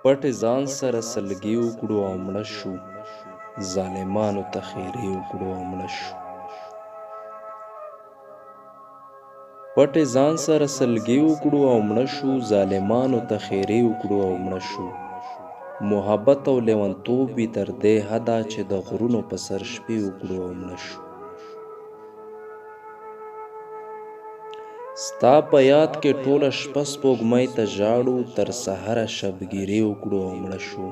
پټ ځان سره سلګي وکړو او مړه شو، ظالمانو ته خیرې وکړو او مړه شو. پټ ځان سره سلګي وکړو او مړه شو، ظالمانو ته خیرې وکړو او مړه شو. محبت او لیونتوب وي تر دې حده چې د غرونو په سر شپې وکړو او مړه شو. ستا په یاد کې ټوله شپه سپوږمۍ ته ژاړو، تر سحره شبګیرې وکړو او مړه شو.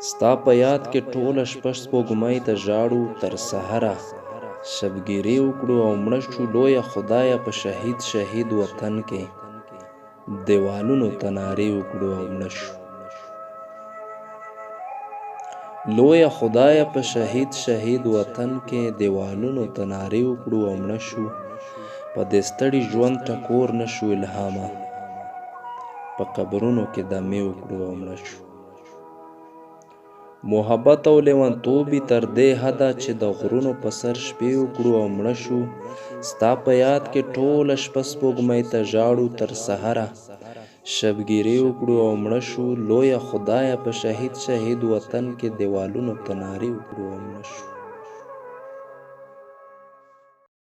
ستا په یاد کې ټوله شپه سپوږمۍ ته ژاړو، تر سحره شبګیرې وکړو او مړه شو. لویه خدایه په شهید وطن کې دیوالونو ته نارې وکړو او مړه شو. لویه خدایه په شهید وطن کې دیوالونو ته نارې وکړو او مړه شو. په دې ستړي ژوند ټکور نشو الهامه، په قبرونو کې دمې وکړو او مړه شو. محبت او لیونتوب وي تر دې حده چې د غرونو په سر شپې وکړو او مړه شو. ستا په یاد کې ټوله شپه سپوږمۍ ته ژاړو، تر سحره شبګیرې وکړو او مړه شو. لویه خدایه په شهید وطن کې دیوالونو ته نارې وکړو او مړه شو.